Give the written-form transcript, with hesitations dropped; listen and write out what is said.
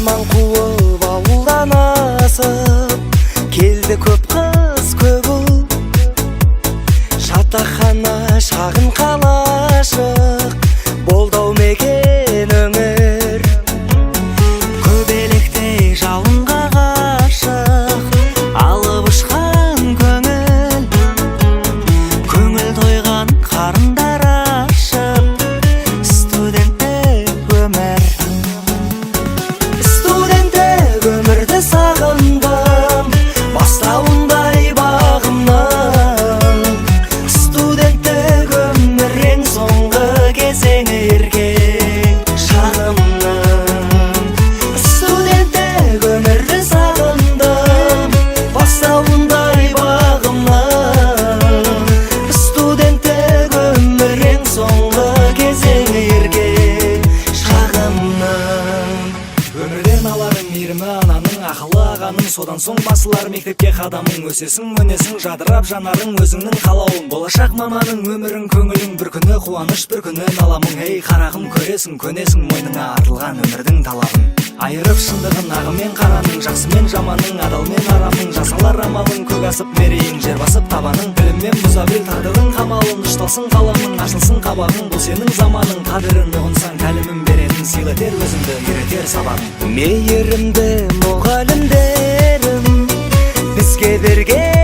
арман қуып ауылдан асып келді көп қыз көп ұл. Жатақхана шағын қалашық болды-ау мекен өмір. Көбелектей жалынға ғашық алып ұшқан көңіл. Көңіл тойған қарындар ашып студенттік өмір. Студенттік өмірді сағындым бастауындай бағымнан. Студенттік өмір ең соңғы кезеңі еркек шағымның. Студенттік өмірді сағындым бастауындай бағымнан. Студенттік өмір ең соңғы кезеңі еркек шағымның. Өмірден аларың мейірімі ананың, ақылы ағаның, содан соң басылар мектепке қадамың. Өсесің өнесің жадырап жанарың өзіңнің қалауың. Болашақ маманың өмірің көңілің, бір күні қуаныш бір күні наламың. Ей қарағым, көресің көнесің мойныңа артылған өмірдің талабын. Айырып шындығын ағы мен қараның, жақсы мен жаманың, адал мен арамның. Жасалар амалың, көк асып мерейің, жер басып табаның. Біліммен бұза біл тағдырдың қамалын, ұшталсын қаламың, ашылсын қабағың. Бұл сенің заманың, қадірін ұғынсаң тәлімін беретін, сыйлатер өзіңді үйретер сабағың. Мейірімді мұғалімдерім бізге берген